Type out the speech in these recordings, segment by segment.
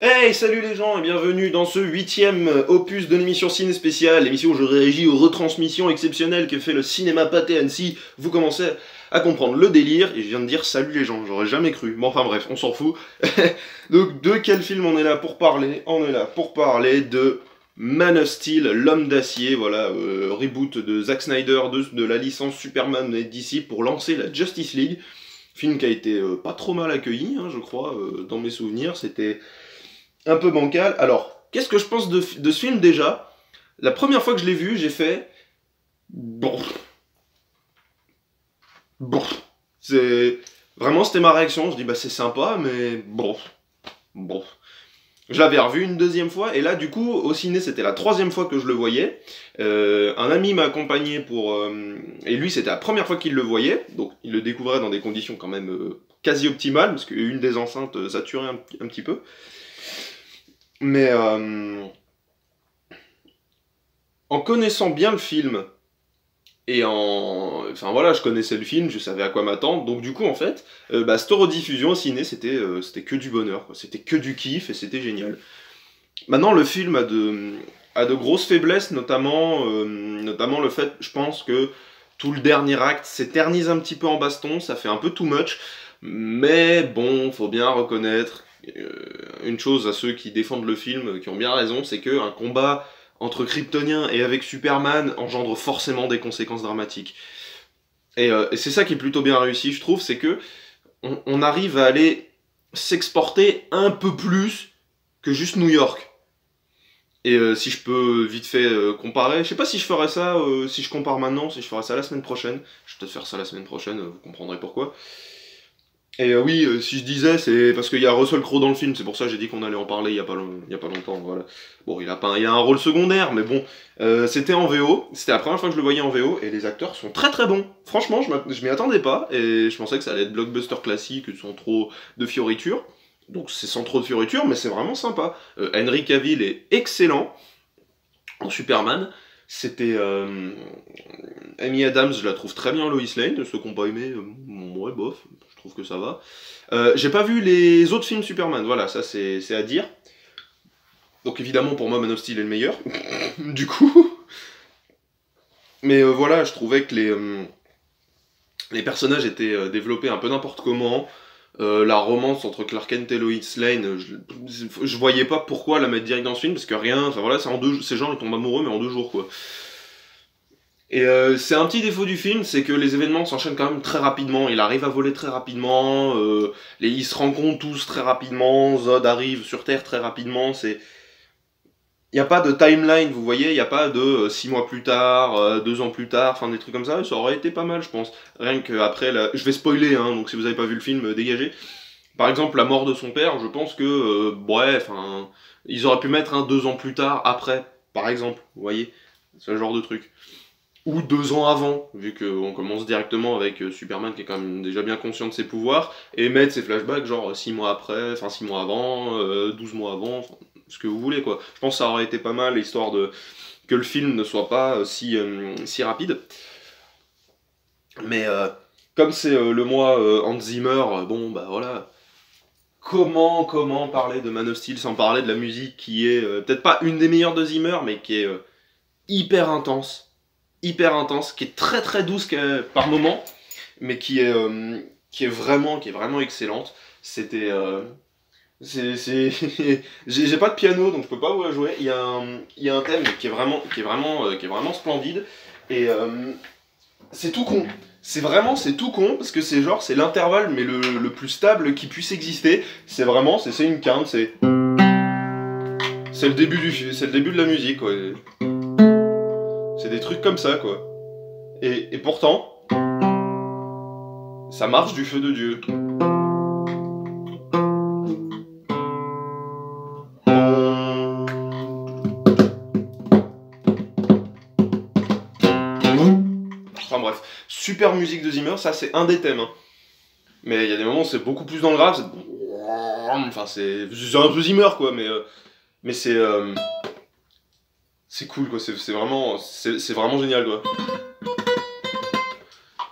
Hey, salut les gens et bienvenue dans ce 8e opus de l'émission Ciné Spéciale, l'émission où je réagis aux retransmissions exceptionnelles que fait le cinéma Pathé Annecy. Vous commencez à comprendre le délire et je viens de dire salut les gens, j'aurais jamais cru. Bon enfin bref, on s'en fout. Donc de quel film on est là pour parler? On est là pour parler de Man of Steel, l'homme d'acier, voilà, reboot de Zack Snyder de la licence Superman et DC pour lancer la Justice League. Film qui a été pas trop mal accueilli, hein, je crois, dans mes souvenirs, c'était un peu bancal. Alors, qu'est-ce que je pense de ce film déjà? La première fois que je l'ai vu, j'ai fait... Bon. Bon. C'est... Vraiment, c'était ma réaction. Je dis, bah c'est sympa, mais bon. Bon. Je l'avais revu une deuxième fois, et là, du coup, au ciné, c'était la troisième fois que je le voyais. Un ami m'a accompagné pour... et lui, c'était la première fois qu'il le voyait, donc il le découvrait dans des conditions quand même quasi optimales, parce qu'une des enceintes saturait un petit peu. Mais en connaissant bien le film, et en... Enfin voilà, je connaissais le film, je savais à quoi m'attendre, donc du coup en fait, cette rediffusion au ciné, c'était que du bonheur, quoi. C'était que du kiff, et c'était génial. Maintenant, le film a de grosses faiblesses, notamment le fait, je pense que tout le dernier acte s'éternise un petit peu en baston, ça fait un peu too much, mais bon, faut bien reconnaître une chose à ceux qui défendent le film, qui ont bien raison, c'est qu'un combat entre Kryptoniens et avec Superman engendre forcément des conséquences dramatiques. Et c'est ça qui est plutôt bien réussi, je trouve, c'est que on arrive à aller s'exporter un peu plus que juste New York. Et si je peux vite fait comparer, je sais pas si je ferais ça, si je compare maintenant, si je ferais ça la semaine prochaine. Je vais peut-être faire ça la semaine prochaine, vous comprendrez pourquoi. Et oui, si je disais, c'est parce qu'il y a Russell Crowe dans le film, c'est pour ça que j'ai dit qu'on allait en parler il y a pas longtemps, voilà. Bon, il a un rôle secondaire, mais bon, c'était en VO, c'était la première fois que je le voyais en VO, et les acteurs sont très très bons. Franchement, je m'y attendais pas, et je pensais que ça allait être blockbuster classique, sans trop de fioritures. Donc c'est sans trop de fioritures, mais c'est vraiment sympa. Henry Cavill est excellent en Superman. C'était Amy Adams, je la trouve très bien. Lois Lane, ceux qui n'ont pas aimé, ouais bof, je trouve que ça va. J'ai pas vu les autres films Superman, voilà, ça c'est à dire. Donc évidemment pour moi Man of Steel est le meilleur, du coup. Mais voilà, je trouvais que les personnages étaient développés un peu n'importe comment. La romance entre Clark Kent et Lois Lane, je voyais pas pourquoi la mettre direct dans ce film, parce que rien, enfin voilà, ces gens ils tombent amoureux mais en 2 jours quoi. Et c'est un petit défaut du film, c'est que les événements s'enchaînent quand même très rapidement, il arrive à voler très rapidement, ils se rencontrent tous très rapidement, Zod arrive sur Terre très rapidement, c'est... Il n'y a pas de timeline, vous voyez, il n'y a pas de 6 mois plus tard, 2 ans plus tard, enfin des trucs comme ça aurait été pas mal je pense. Rien qu'après, je vais spoiler, hein, donc si vous avez pas vu le film, dégagez. Par exemple, la mort de son père, je pense que, bref, ils auraient pu mettre 2 ans plus tard, après, par exemple, vous voyez, ce genre de truc. Ou 2 ans avant, vu qu'on commence directement avec Superman qui est quand même déjà bien conscient de ses pouvoirs, et mettre ses flashbacks genre 6 mois après, enfin 6 mois avant, 12 mois avant, ce que vous voulez quoi. Je pense que ça aurait été pas mal, histoire de que le film ne soit pas si rapide. Mais comme c'est le mois Hans Zimmer, bon bah voilà. Comment parler de Man of Steel sans parler de la musique qui est peut-être pas une des meilleures de Zimmer, mais qui est hyper intense. Hyper intense, qui est très très douce par moment, mais qui est vraiment excellente. C'était... J'ai pas de piano, donc je peux pas vous la jouer. Il y a un thème qui est vraiment splendide, et c'est tout con. C'est tout con, parce que c'est l'intervalle, mais le plus stable qui puisse exister. C'est une quinte, c'est c'est le début de la musique, quoi. C'est des trucs comme ça, quoi. Et pourtant, ça marche du feu de Dieu. Enfin bref, super musique de Zimmer, ça c'est un des thèmes. Hein. Mais il y a des moments où c'est beaucoup plus dans le grave, enfin c'est un peu Zimmer quoi, mais c'est cool quoi, c'est vraiment génial quoi.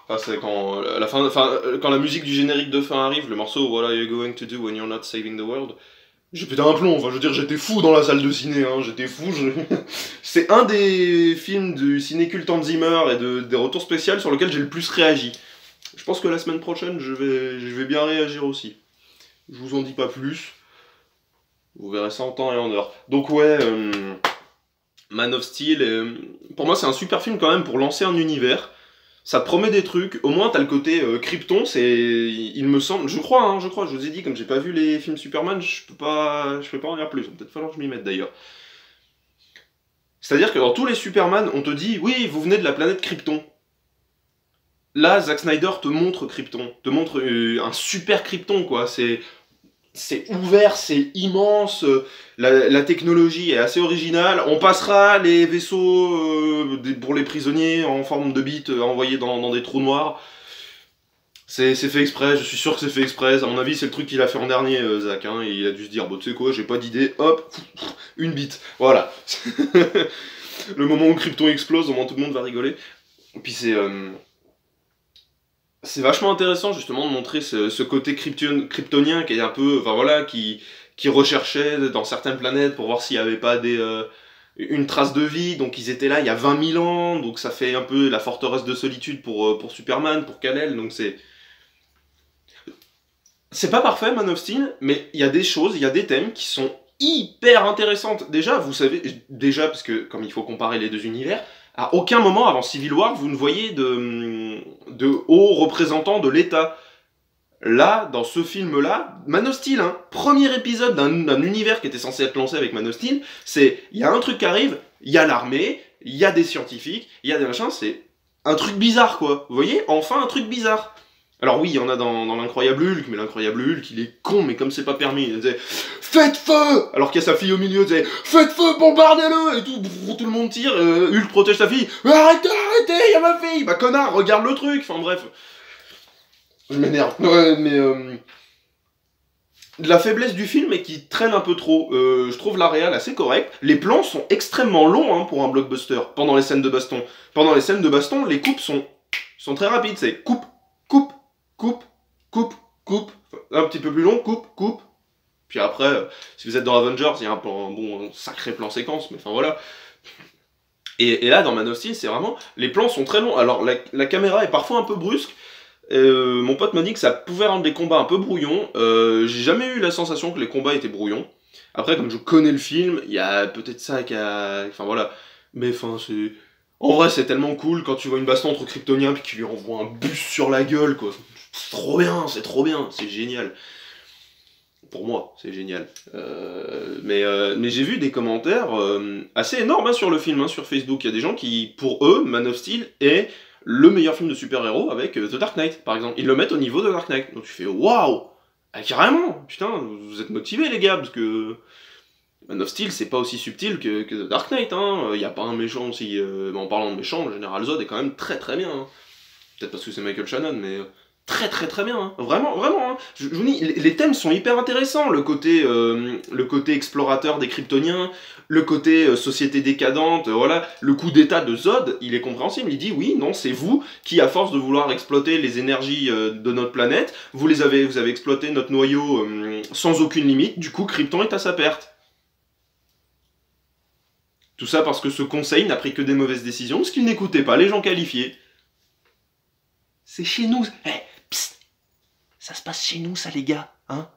Enfin, c'est quand la musique du générique de fin arrive, le morceau What are you going to do when you're not saving the world, J'ai pété un plomb, enfin je veux dire, j'étais fou dans la salle de ciné, hein, j'étais fou. C'est un des films du ciné culte Hans Zimmer et des retours spéciaux sur lequel j'ai le plus réagi. Je pense que la semaine prochaine, je vais bien réagir aussi. Je vous en dis pas plus. Vous verrez ça en temps et en heure. Donc ouais, Man of Steel, pour moi c'est un super film quand même pour lancer un univers. Ça te promet des trucs, au moins t'as le côté Krypton, il me semble, je crois, je vous ai dit, comme j'ai pas vu les films Superman, je peux pas en dire plus, il va peut-être falloir que je m'y mette d'ailleurs. C'est-à-dire que dans tous les Superman, on te dit, oui, vous venez de la planète Krypton. Là, Zack Snyder te montre Krypton, te montre un super Krypton, quoi, c'est ouvert, c'est immense, la technologie est assez originale. On passera les vaisseaux pour les prisonniers en forme de bites envoyés dans des trous noirs. C'est fait exprès, je suis sûr que c'est fait exprès. À mon avis, c'est le truc qu'il a fait en dernier, Zach. Hein, et il a dû se dire, bon, tu sais quoi, j'ai pas d'idée, hop, une bite. Voilà. Le moment où Krypton explose, au moins tout le monde va rigoler. Et puis c'est vachement intéressant justement de montrer ce côté kryptonien qui est un peu, enfin voilà, qui recherchait dans certaines planètes pour voir s'il n'y avait pas une trace de vie. Donc ils étaient là il y a 20 000 ans, donc ça fait un peu la forteresse de solitude pour Superman, pour Kal-El. Donc c'est pas parfait Man of Steel, mais il y a des choses, il y a des thèmes qui sont hyper intéressantes. Déjà, vous savez, parce que comme il faut comparer les deux univers, à aucun moment avant Civil War, vous ne voyez de hauts représentants de l'État. Là, dans ce film-là, Man of Steel, hein, premier épisode d'un univers qui était censé être lancé avec Man of Steel, c'est, il y a un truc qui arrive, il y a l'armée, il y a des scientifiques, il y a des machins, c'est un truc bizarre, quoi. Vous voyez, enfin un truc bizarre. Alors oui, il y en a dans l'incroyable Hulk, mais l'incroyable Hulk, il est con, mais comme c'est pas permis, il disait « Faites feu !» Alors qu'il y a sa fille au milieu, il disait « Faites feu, bombardez-le !» Et tout le monde tire, Hulk protège sa fille « Arrêtez, il y a ma fille !» Bah connard, regarde le truc. Enfin bref. Je m'énerve. Ouais, mais la faiblesse du film est qu'il traîne un peu trop. Je trouve la réal assez correcte. Les plans sont extrêmement longs hein, pour un blockbuster, pendant les scènes de baston. Pendant les scènes de baston, les coupes sont très rapides. C'est coupe, coupe, coupe, coupe, coupe. Un petit peu plus long, coupe, coupe. Puis après, si vous êtes dans Avengers, il y a un sacré plan séquence, mais enfin voilà. Et là, dans Man of Steel, c'est vraiment... Les plans sont très longs. Alors, la caméra est parfois un peu brusque. Mon pote m'a dit que ça pouvait rendre les combats un peu brouillons. J'ai jamais eu la sensation que les combats étaient brouillons. Après, comme je connais le film, il y a peut-être ça qui a... Enfin, voilà. Mais enfin, c'est... En vrai, c'est tellement cool quand tu vois une baston entre Kryptoniens puis qu'il lui envoie un bus sur la gueule, quoi. C'est trop bien, c'est génial. Pour moi, c'est génial. Mais j'ai vu des commentaires assez énormes hein, sur le film, hein, sur Facebook. Il y a des gens qui, pour eux, Man of Steel est le meilleur film de super-héros avec The Dark Knight, par exemple. Ils le mettent au niveau de Dark Knight. Donc tu fais waouh, ah, carrément. Putain, vous êtes motivés les gars, parce que Man of Steel c'est pas aussi subtil que The Dark Knight. Hein. Y a pas un méchant aussi. En parlant de méchant, le général Zod est quand même très bien. Hein. Peut-être parce que c'est Michael Shannon, mais très bien, hein. Vraiment, hein. Je vous dis, les thèmes sont hyper intéressants, le côté explorateur des Kryptoniens, le côté société décadente, voilà, le coup d'état de Zod, il est compréhensible, il dit oui, non, c'est vous qui, à force de vouloir exploiter les énergies de notre planète, vous avez exploité notre noyau sans aucune limite, du coup Krypton est à sa perte. Tout ça parce que ce conseil n'a pris que des mauvaises décisions, parce qu'il n'écoutait pas les gens qualifiés. C'est chez nous. Hey, psst, ça se passe chez nous, ça, les gars. Hein?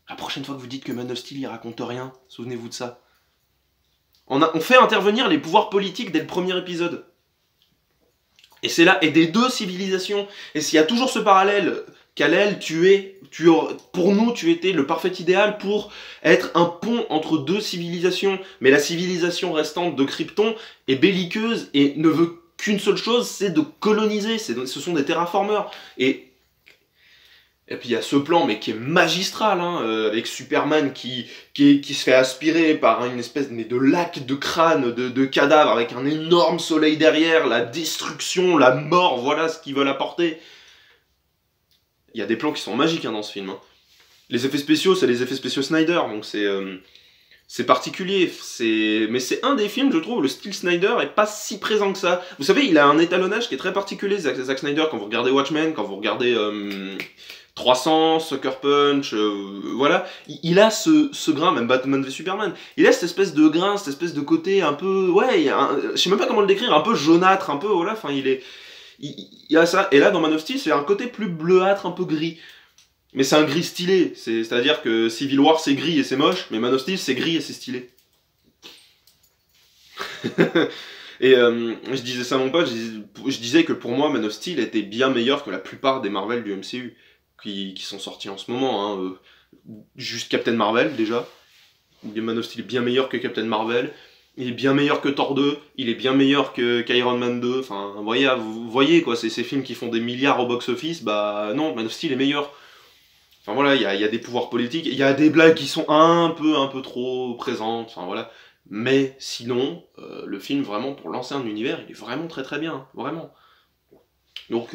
La prochaine fois que vous dites que Man of Steel, il raconte rien, souvenez-vous de ça. On fait intervenir les pouvoirs politiques dès le premier épisode. Et c'est là, et des deux civilisations. Et s'il y a toujours ce parallèle, Kal-El, pour nous, tu étais le parfait idéal pour être un pont entre deux civilisations. Mais la civilisation restante de Krypton est belliqueuse et ne veut qu'une seule chose, c'est de coloniser, ce sont des terraformeurs. Et puis il y a ce plan, mais qui est magistral, hein, avec Superman qui se fait aspirer par une espèce de lac de crâne, de cadavres, avec un énorme soleil derrière, la destruction, la mort, voilà ce qu'ils veulent apporter. Il y a des plans qui sont magiques hein, dans ce film. Hein. Les effets spéciaux, c'est les effets spéciaux Snyder, donc c'est particulier, mais c'est un des films, je trouve, où le style Snyder est pas si présent que ça. Vous savez, il a un étalonnage qui est très particulier, Zack Snyder, quand vous regardez Watchmen, quand vous regardez 300, Sucker Punch, voilà. Il a ce grain, même Batman v Superman, il a cette espèce de grain, cette espèce de côté un peu, ouais, je sais même pas comment le décrire, un peu jaunâtre, un peu, voilà, enfin il a ça. Et là, dans Man of Steel, c'est un côté plus bleuâtre, un peu gris. Mais c'est un gris stylé, c'est-à-dire que Civil War c'est gris et c'est moche, mais Man of Steel c'est gris et c'est stylé. Et je disais ça à mon pote, je disais que pour moi Man of Steel était bien meilleur que la plupart des Marvel du MCU qui sont sortis en ce moment, hein, juste Captain Marvel déjà. Man of Steel est bien meilleur que Captain Marvel, il est bien meilleur que Thor 2, il est bien meilleur qu'Iron Man 2, enfin vous voyez quoi, c'est ces films qui font des milliards au box-office, bah non, Man of Steel est meilleur. Enfin voilà, il y a des pouvoirs politiques, il y a des blagues qui sont un peu trop présentes, enfin voilà. Mais sinon, le film, vraiment, pour lancer un univers, il est vraiment très bien, hein, vraiment. Donc,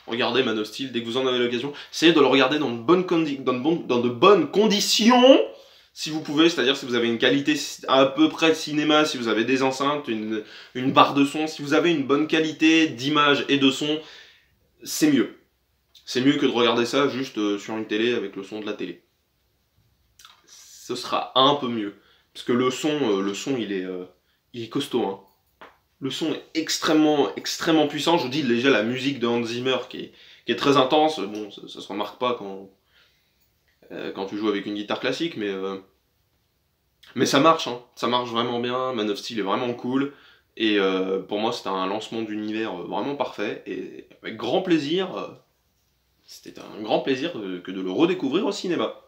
regardez Man of Steel dès que vous en avez l'occasion. Essayez de le regarder dans de bonnes conditions, si vous pouvez, c'est-à-dire si vous avez une qualité à peu près cinéma, si vous avez des enceintes, une barre de son, si vous avez une bonne qualité d'image et de son, c'est mieux. C'est mieux que de regarder ça juste sur une télé avec le son de la télé. Ce sera un peu mieux. Parce que le son il est costaud. Hein. Le son est extrêmement puissant. Je vous dis déjà la musique de Hans Zimmer qui est très intense. Bon, ça se remarque pas quand tu joues avec une guitare classique, mais ça marche. Hein. Ça marche vraiment bien. Man of Steel est vraiment cool. Et pour moi, c'était un lancement d'univers vraiment parfait. Et avec grand plaisir, c'était un grand plaisir que de le redécouvrir au cinéma.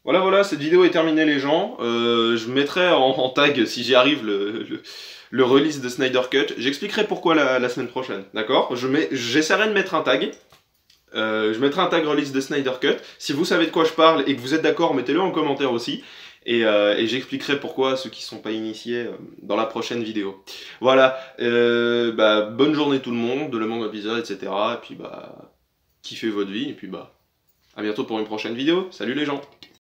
Voilà, cette vidéo est terminée les gens. Je mettrai en tag, si j'y arrive, le release de Snyder Cut. J'expliquerai pourquoi la semaine prochaine, d'accord? J'essaierai de mettre un tag. Je mettrai un tag release de Snyder Cut. Si vous savez de quoi je parle et que vous êtes d'accord, mettez-le en commentaire aussi. Et j'expliquerai pourquoi à ceux qui ne sont pas initiés dans la prochaine vidéo. Voilà, bonne journée tout le monde, de le monde épisode, etc. Et puis kiffez votre vie, et puis à bientôt pour une prochaine vidéo. Salut les gens!